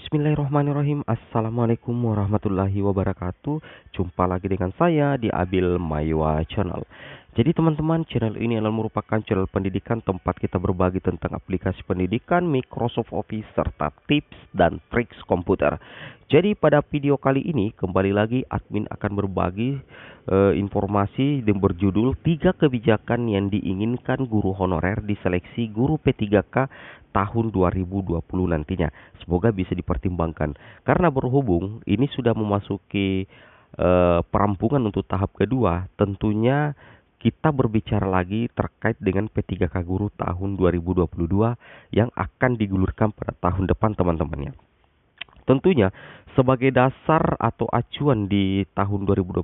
Bismillahirrahmanirrahim. Assalamualaikum warahmatullahi wabarakatuh. Jumpa lagi dengan saya di Abil Maywa Channel. Jadi teman-teman, channel ini adalah merupakan channel pendidikan tempat kita berbagi tentang aplikasi pendidikan, Microsoft Office, serta tips dan triks komputer. Jadi pada video kali ini kembali lagi admin akan berbagi informasi yang berjudul 3 kebijakan yang diinginkan guru honorer di seleksi guru P3K tahun 2020 nantinya. Semoga bisa dipertimbangkan. Karena berhubung ini sudah memasuki perampungan untuk tahap kedua, tentunya kita berbicara lagi terkait dengan P3K Guru tahun 2022 yang akan digulirkan pada tahun depan teman-temannya. Tentunya sebagai dasar atau acuan di tahun 2021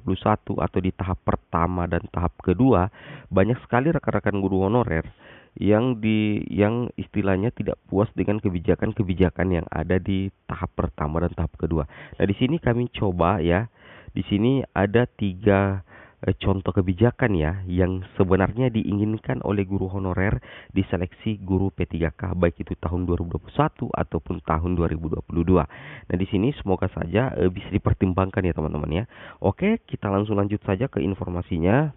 atau di tahap pertama dan tahap kedua, banyak sekali rekan-rekan guru honorer yang istilahnya tidak puas dengan kebijakan-kebijakan yang ada di tahap pertama dan tahap kedua. Nah, di sini kami coba ya. Di sini ada 3 contoh kebijakan ya yang sebenarnya diinginkan oleh guru honorer di seleksi guru P3K baik itu tahun 2021 ataupun tahun 2022. Nah, di sini semoga saja bisa dipertimbangkan ya teman-teman ya. Oke, kita langsung lanjut saja ke informasinya.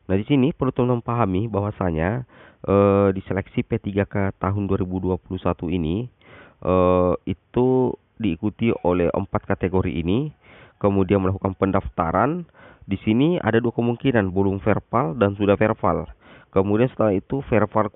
Nah, di sini perlu teman-teman pahami bahwasanya di seleksi P3K tahun 2021 ini itu diikuti oleh 4 kategori ini. Kemudian melakukan pendaftaran. Di sini ada 2 kemungkinan, belum verbal dan sudah verbal. Kemudian setelah itu verbal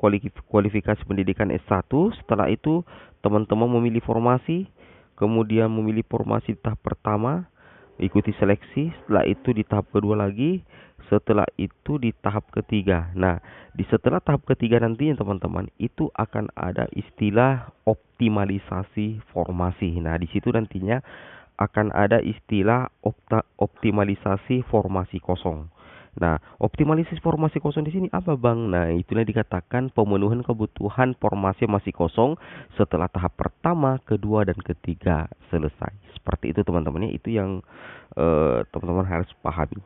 kualifikasi pendidikan S1. Setelah itu teman-teman memilih formasi, kemudian memilih formasi di tahap pertama, ikuti seleksi. Setelah itu di tahap kedua lagi, setelah itu di tahap ketiga. Nah, di setelah tahap ketiga nantinya teman-teman itu akan ada istilah optimalisasi formasi. Nah, di situ nantinya akan ada istilah optimalisasi formasi kosong. Nah, optimalisasi formasi kosong di sini apa, Bang? Nah, itulah dikatakan pemenuhan kebutuhan formasi masih kosong setelah tahap pertama, kedua, dan ketiga selesai. Seperti itu teman-teman ya, itu yang teman-teman harus pahami.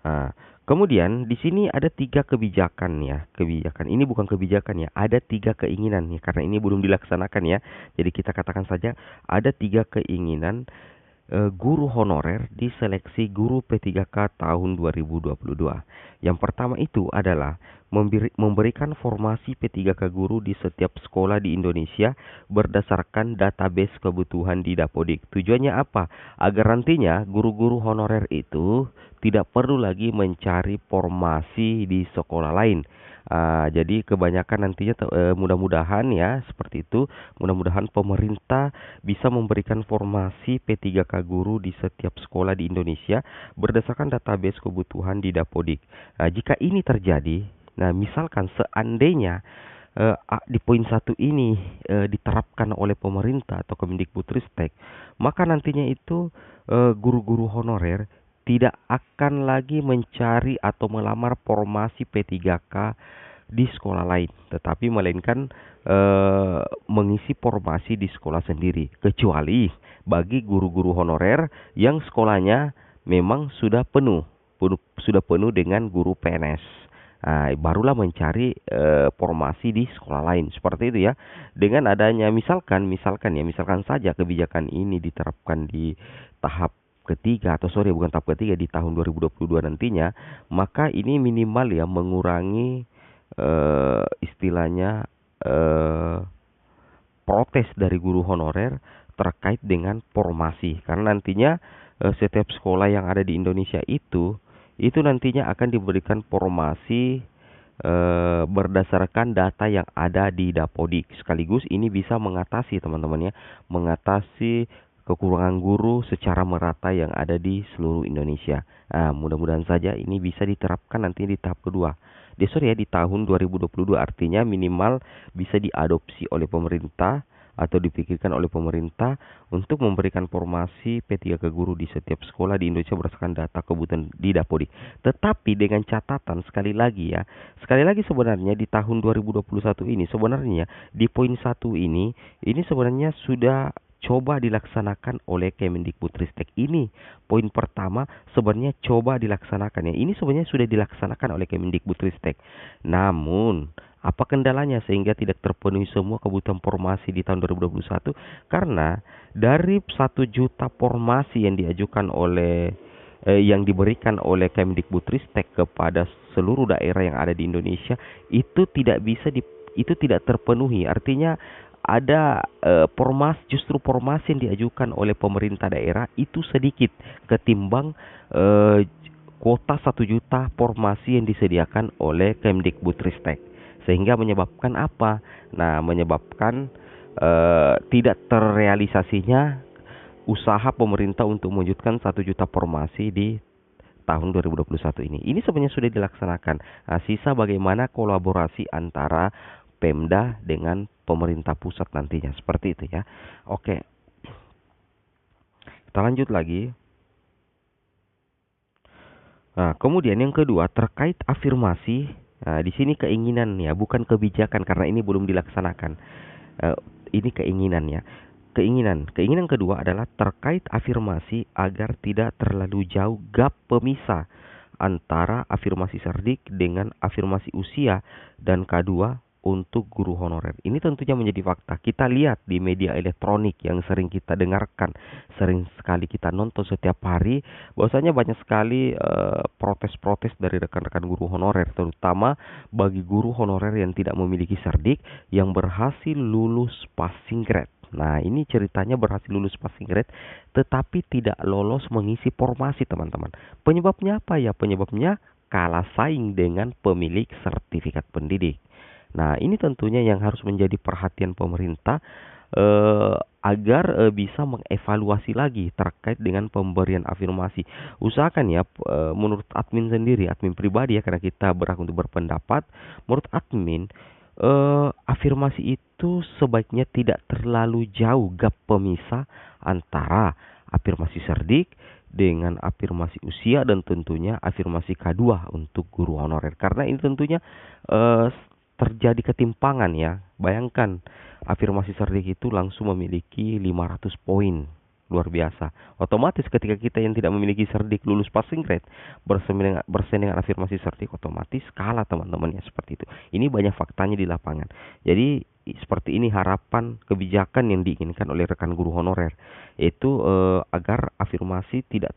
Nah, kemudian di sini ada 3 kebijakan ya. Kebijakan ini bukan kebijakan ya, ada 3 keinginan ya. Karena ini belum dilaksanakan ya. Jadi kita katakan saja ada 3 keinginan guru honorer di seleksi guru P3K tahun 2022. Yang pertama itu adalah memberikan formasi P3K guru di setiap sekolah di Indonesia berdasarkan database kebutuhan di Dapodik. Tujuannya apa? Agar nantinya guru-guru honorer itu tidak perlu lagi mencari formasi di sekolah lain. Jadi kebanyakan nantinya mudah-mudahan ya seperti itu. Mudah-mudahan pemerintah bisa memberikan formasi P3K guru di setiap sekolah di Indonesia berdasarkan database kebutuhan di Dapodik. Jika ini terjadi, nah misalkan seandainya di poin 1 ini diterapkan oleh pemerintah atau Kemendikbudristek, maka nantinya itu guru-guru honorer tidak akan lagi mencari atau melamar formasi P3K di sekolah lain, tetapi melainkan mengisi formasi di sekolah sendiri, kecuali bagi guru-guru honorer yang sekolahnya memang sudah penuh dengan guru PNS. Barulah mencari formasi di sekolah lain, seperti itu ya. Dengan adanya misalkan saja kebijakan ini diterapkan di tahap ketiga bukan tahap ketiga, di tahun 2022 nantinya, maka ini minimal ya mengurangi istilahnya protes dari guru honorer terkait dengan formasi. Karena nantinya setiap sekolah yang ada di Indonesia itu nantinya akan diberikan formasi berdasarkan data yang ada di Dapodik. Sekaligus ini bisa mengatasi teman-teman ya, mengatasi kekurangan guru secara merata yang ada di seluruh Indonesia. Mudah-mudahan saja ini bisa diterapkan nanti di tahap kedua. Di tahun 2022, artinya minimal bisa diadopsi oleh pemerintah atau dipikirkan oleh pemerintah untuk memberikan formasi P3K guru di setiap sekolah di Indonesia berdasarkan data kebutuhan di Dapodik. Tetapi dengan catatan sekali lagi sebenarnya di tahun 2021 ini sebenarnya di poin 1 ini sebenarnya sudah coba dilaksanakan oleh Kemendikbudristek. Ini poin pertama, sebenarnya coba dilaksanakan ya. Ini sebenarnya sudah dilaksanakan oleh Kemendikbudristek. Namun, apa kendalanya sehingga tidak terpenuhi semua kebutuhan formasi di tahun 2021? Karena dari 1 juta formasi yang diajukan oleh yang diberikan oleh Kemdikbudristek kepada seluruh daerah yang ada di Indonesia, itu itu tidak terpenuhi. Artinya ada justru formasi yang diajukan oleh pemerintah daerah itu sedikit ketimbang kuota 1 juta formasi yang disediakan oleh Kemdikbudristek. Sehingga menyebabkan apa? Nah, menyebabkan tidak terrealisasinya usaha pemerintah untuk mewujudkan 1 juta formasi di tahun 2021 ini. Ini sebenarnya sudah dilaksanakan. Nah, sisa bagaimana kolaborasi antara Pemda dengan pemerintah pusat nantinya. Seperti itu ya. Oke. Kita lanjut lagi. Nah, kemudian yang kedua terkait afirmasi. Nah, di sini keinginan ya, bukan kebijakan karena ini belum dilaksanakan. Ini keinginan ya. Keinginan kedua adalah terkait afirmasi agar tidak terlalu jauh gap pemisah antara afirmasi cerdik dengan afirmasi usia dan K2 untuk guru honorer. Ini tentunya menjadi fakta. Kita lihat di media elektronik yang sering kita dengarkan, sering sekali kita nonton setiap hari, bahwasanya banyak sekali protes-protes dari rekan-rekan guru honorer, terutama bagi guru honorer yang tidak memiliki cerdik yang berhasil lulus passing grade. Nah, ini ceritanya berhasil lulus passing grade tetapi tidak lolos mengisi formasi, teman-teman. Penyebabnya apa ya? Penyebabnya kalah saing dengan pemilik sertifikat pendidik. Nah, ini tentunya yang harus menjadi perhatian pemerintah agar bisa mengevaluasi lagi terkait dengan pemberian afirmasi. Usahakan ya, menurut admin sendiri, admin pribadi ya, karena kita berhak untuk berpendapat, menurut admin afirmasi itu sebaiknya tidak terlalu jauh gap pemisah antara afirmasi cerdik dengan afirmasi usia dan tentunya afirmasi K2 untuk guru honorer. Karena ini tentunya terjadi ketimpangan ya. Bayangkan afirmasi cerdik itu langsung memiliki 500 poin. Luar biasa. Otomatis ketika kita yang tidak memiliki cerdik lulus passing grade bersaing dengan afirmasi cerdik, otomatis kalah teman-teman ya, seperti itu. Ini banyak faktanya di lapangan. Jadi seperti ini harapan kebijakan yang diinginkan oleh rekan guru honorer, yaitu agar afirmasi tidak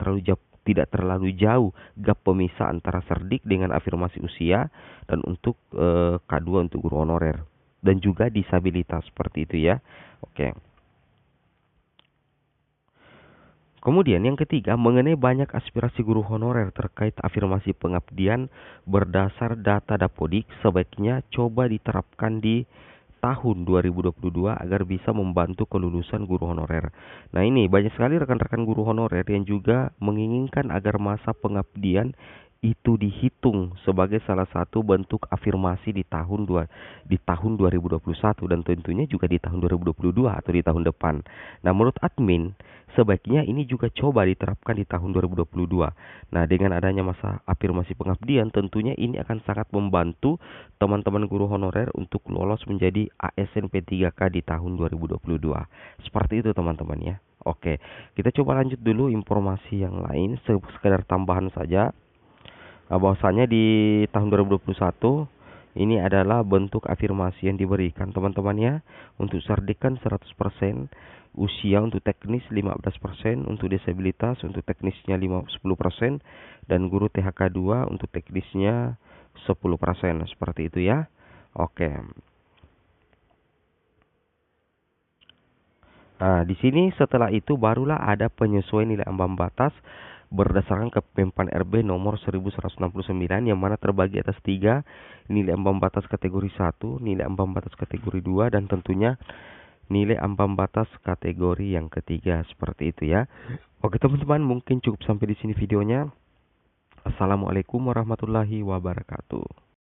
terlalu jauh gap pemisah antara cerdik dengan afirmasi usia dan untuk K2 untuk guru honorer dan juga disabilitas, seperti itu ya. Oke. Kemudian yang ketiga, mengenai banyak aspirasi guru honorer terkait afirmasi pengabdian berdasar data Dapodik, sebaiknya coba diterapkan di tahun 2022 agar bisa membantu kelulusan guru honorer. Nah, ini banyak sekali rekan-rekan guru honorer yang juga menginginkan agar masa pengabdian itu dihitung sebagai salah satu bentuk afirmasi di tahun 2021 dan tentunya juga di tahun 2022 atau di tahun depan. Nah, menurut admin sebaiknya ini juga coba diterapkan di tahun 2022. Nah, dengan adanya masa afirmasi pengabdian tentunya ini akan sangat membantu teman-teman guru honorer untuk lolos menjadi ASN P3K di tahun 2022. Seperti itu teman-teman ya. Oke, kita coba lanjut dulu informasi yang lain, sekedar tambahan saja. Bahwasanya di tahun 2021 ini adalah bentuk afirmasi yang diberikan teman-teman ya. Untuk cerdik kan 100%, usia untuk teknis 15%, untuk disabilitas untuk teknisnya 10%, dan guru THK 2 untuk teknisnya 10%, seperti itu ya. Oke. Nah, di sini setelah itu barulah ada penyesuaian nilai ambang batas berdasarkan Kemenpan RB nomor 1169 yang mana terbagi atas 3 nilai ambang batas kategori 1, nilai ambang batas kategori 2 dan tentunya nilai ambang batas kategori yang ketiga, seperti itu ya. Oke teman-teman, mungkin cukup sampai di sini videonya. Assalamualaikum warahmatullahi wabarakatuh.